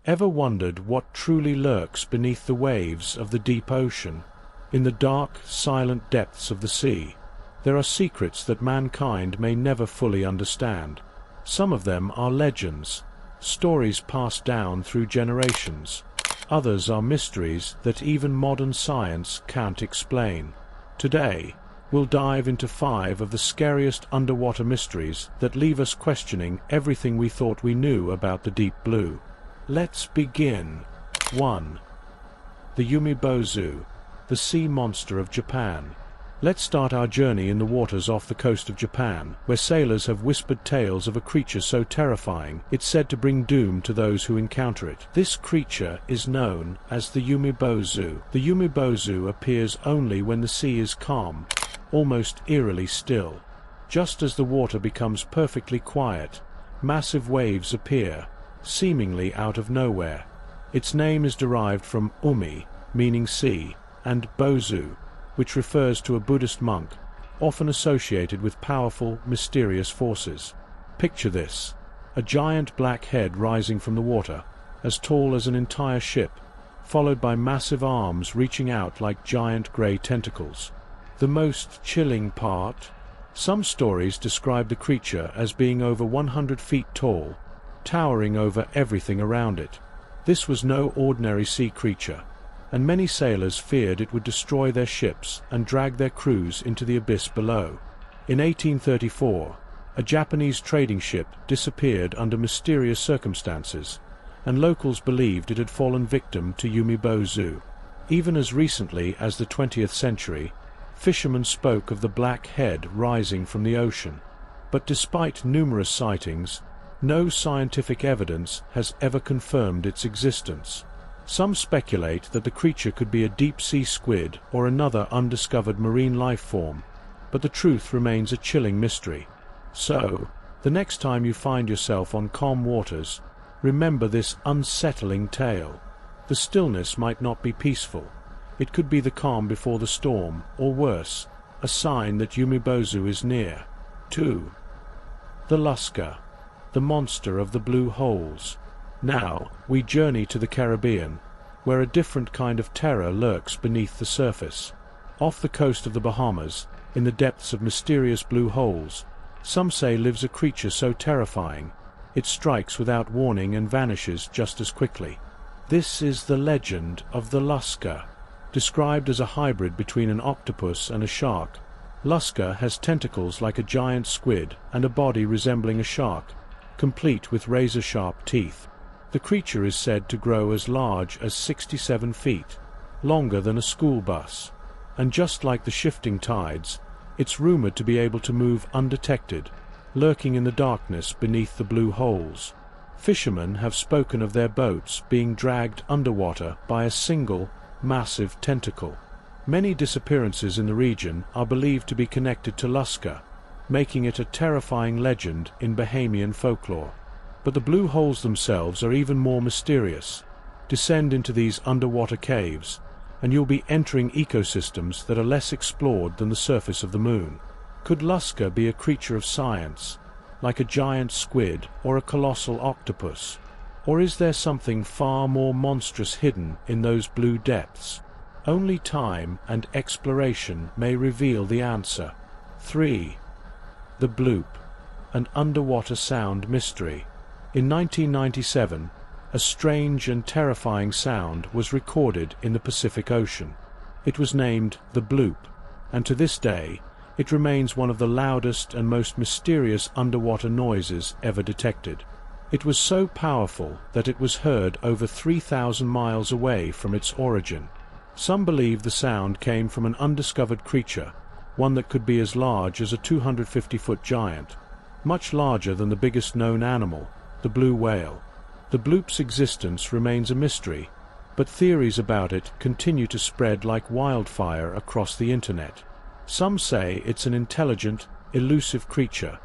Ever wondered what truly lurks beneath the waves of the deep ocean? In the dark, silent depths of the sea, there are secrets that mankind may never fully understand. Some of them are legends, stories passed down through generations. Others are mysteries that even modern science can't explain. Today, we'll dive into 5 of the scariest underwater mysteries that leave us questioning everything we thought we knew about the deep blue. Let's begin. 1. The Umibozu, the sea monster of Japan. Let's start our journey in the waters off the coast of Japan, where sailors have whispered tales of a creature so terrifying it's said to bring doom to those who encounter it. This creature is known as the Umibozu. The Umibozu appears only when the sea is calm, almost eerily still. Just as the water becomes perfectly quiet, massive waves appear, seemingly out of nowhere. Its name is derived from umi, meaning sea, and bozu, which refers to a Buddhist monk, often associated with powerful, mysterious forces. Picture this: a giant black head rising from the water, as tall as an entire ship, followed by massive arms reaching out like giant grey tentacles. The most chilling part? Some stories describe the creature as being over 100 feet tall, towering over everything around it. This was no ordinary sea creature, and many sailors feared it would destroy their ships and drag their crews into the abyss below. In 1834, a Japanese trading ship disappeared under mysterious circumstances, and locals believed it had fallen victim to Umibozu. Even as recently as the 20th century, fishermen spoke of the black head rising from the ocean. But despite numerous sightings, no scientific evidence has ever confirmed its existence. Some speculate that the creature could be a deep-sea squid or another undiscovered marine life form, but the truth remains a chilling mystery. So, the next time you find yourself on calm waters, remember this unsettling tale. The stillness might not be peaceful. It could be the calm before the storm, or worse, a sign that Umibozu is near. 2. The Lusca, the monster of the blue holes. Now, we journey to the Caribbean, where a different kind of terror lurks beneath the surface. Off the coast of the Bahamas, in the depths of mysterious blue holes, some say lives a creature so terrifying, it strikes without warning and vanishes just as quickly. This is the legend of the Lusca. Described as a hybrid between an octopus and a shark, Lusca has tentacles like a giant squid and a body resembling a shark, complete with razor-sharp teeth. The creature is said to grow as large as 67 feet, longer than a school bus, and just like the shifting tides, it's rumored to be able to move undetected, lurking in the darkness beneath the blue holes. Fishermen have spoken of their boats being dragged underwater by a single, massive tentacle. Many disappearances in the region are believed to be connected to Lusca, making it a terrifying legend in Bahamian folklore. But the blue holes themselves are even more mysterious. Descend into these underwater caves, and you'll be entering ecosystems that are less explored than the surface of the moon. Could Lusca be a creature of science, like a giant squid or a colossal octopus? Or is there something far more monstrous hidden in those blue depths? Only time and exploration may reveal the answer. 3. The bloop, an underwater sound mystery. In 1997, a strange and terrifying sound was recorded in the Pacific Ocean. It was named the bloop, and to this day, it remains one of the loudest and most mysterious underwater noises ever detected. It was so powerful that it was heard over 3,000 miles away from its origin. Some believe the sound came from an undiscovered creature, one that could be as large as a 250-foot giant, much larger than the biggest known animal, the blue whale. The bloop's existence remains a mystery, but theories about it continue to spread like wildfire across the internet. Some say it's an intelligent, elusive creature,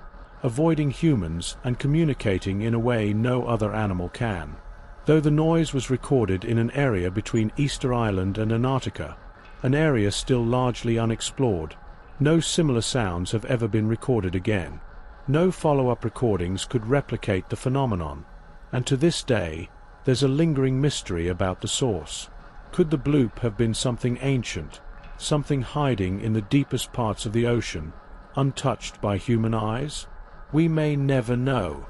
avoiding humans and communicating in a way no other animal can. Though the noise was recorded in an area between Easter Island and Antarctica, an area still largely unexplored, no similar sounds have ever been recorded again. No follow-up recordings could replicate the phenomenon, and to this day, there's a lingering mystery about the source. Could the bloop have been something ancient, something hiding in the deepest parts of the ocean, untouched by human eyes? We may never know,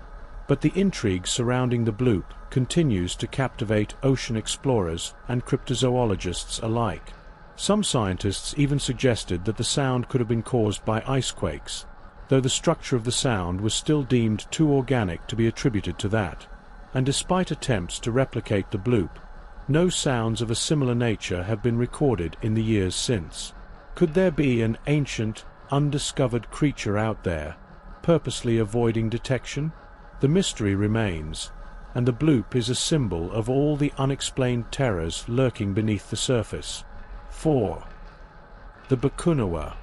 but the intrigue surrounding the bloop continues to captivate ocean explorers and cryptozoologists alike. Some scientists even suggested that the sound could have been caused by ice quakes, though the structure of the sound was still deemed too organic to be attributed to that. And despite attempts to replicate the bloop, no sounds of a similar nature have been recorded in the years since. Could there be an ancient, undiscovered creature out there, purposely avoiding detection? The mystery remains, and the bloop is a symbol of all the unexplained terrors lurking beneath the surface. 4. The Bakunawa,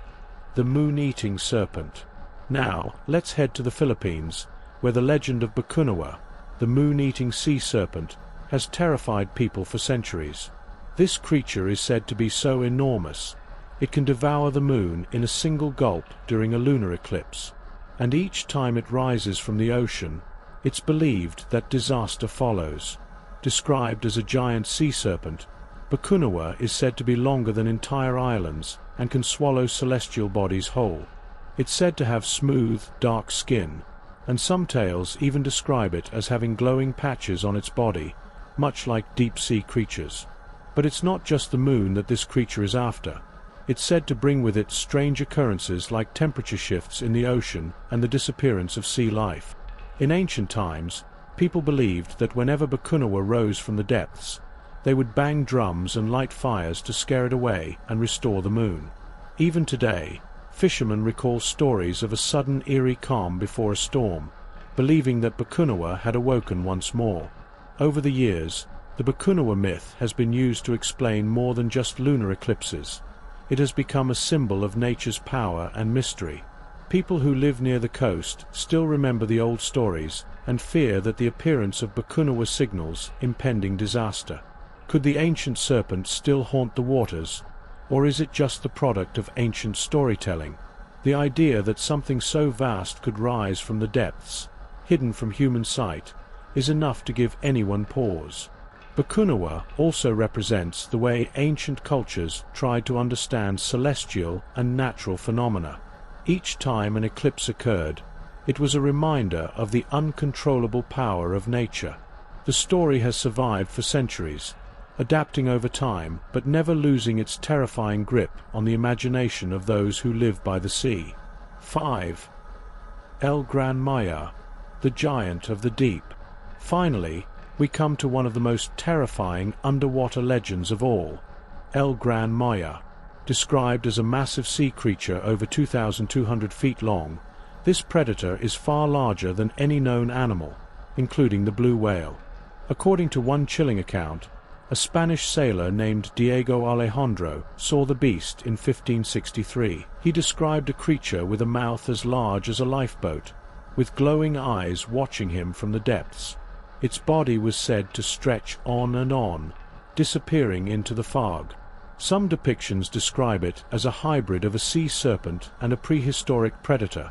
the moon-eating serpent. Now, let's head to the Philippines, where the legend of Bakunawa, the moon-eating sea serpent, has terrified people for centuries. This creature is said to be so enormous, it can devour the moon in a single gulp during a lunar eclipse, and each time it rises from the ocean, it's believed that disaster follows. Described as a giant sea serpent, Bakunawa is said to be longer than entire islands and can swallow celestial bodies whole. It's said to have smooth, dark skin, and some tales even describe it as having glowing patches on its body, much like deep-sea creatures. But it's not just the moon that this creature is after. It's said to bring with it strange occurrences like temperature shifts in the ocean and the disappearance of sea life. In ancient times, people believed that whenever Bakunawa rose from the depths, they would bang drums and light fires to scare it away and restore the moon. Even today, fishermen recall stories of a sudden eerie calm before a storm, believing that Bakunawa had awoken once more. Over the years, the Bakunawa myth has been used to explain more than just lunar eclipses. It has become a symbol of nature's power and mystery. People who live near the coast still remember the old stories and fear that the appearance of Bakunawa signals impending disaster. Could the ancient serpent still haunt the waters, or is it just the product of ancient storytelling? The idea that something so vast could rise from the depths, hidden from human sight, is enough to give anyone pause. Bakunawa also represents the way ancient cultures tried to understand celestial and natural phenomena. Each time an eclipse occurred, it was a reminder of the uncontrollable power of nature. The story has survived for centuries, adapting over time but never losing its terrifying grip on the imagination of those who live by the sea. 5. El Gran Maya, the giant of the deep. Finally, we come to one of the most terrifying underwater legends of all, El Gran Maya. Described as a massive sea creature over 2,200 feet long, this predator is far larger than any known animal, including the blue whale. According to one chilling account, a Spanish sailor named Diego Alejandro saw the beast in 1563. He described a creature with a mouth as large as a lifeboat, with glowing eyes watching him from the depths. Its body was said to stretch on and on, disappearing into the fog. Some depictions describe it as a hybrid of a sea serpent and a prehistoric predator,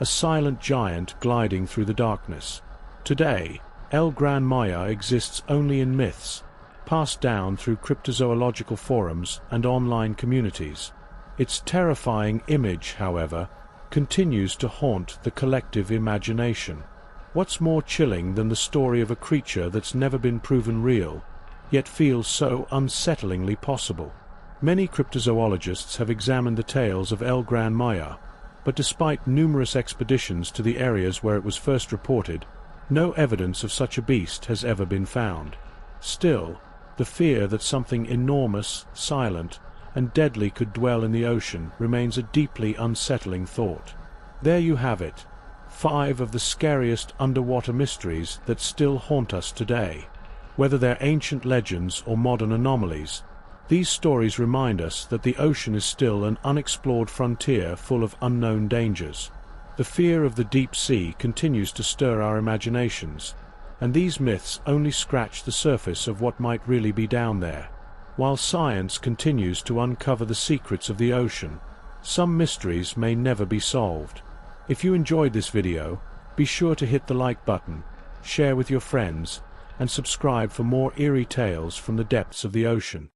a silent giant gliding through the darkness. Today, El Gran Maya exists only in myths, passed down through cryptozoological forums and online communities. Its terrifying image, however, continues to haunt the collective imagination. What's more chilling than the story of a creature that's never been proven real, yet feels so unsettlingly possible? Many cryptozoologists have examined the tales of El Gran Maya, but despite numerous expeditions to the areas where it was first reported, no evidence of such a beast has ever been found. Still, the fear that something enormous, silent, and deadly could dwell in the ocean remains a deeply unsettling thought. There you have it, 5 of the scariest underwater mysteries that still haunt us today. Whether they're ancient legends or modern anomalies, these stories remind us that the ocean is still an unexplored frontier full of unknown dangers. The fear of the deep sea continues to stir our imaginations, and these myths only scratch the surface of what might really be down there. While science continues to uncover the secrets of the ocean, some mysteries may never be solved. If you enjoyed this video, be sure to hit the like button, share with your friends, and subscribe for more eerie tales from the depths of the ocean.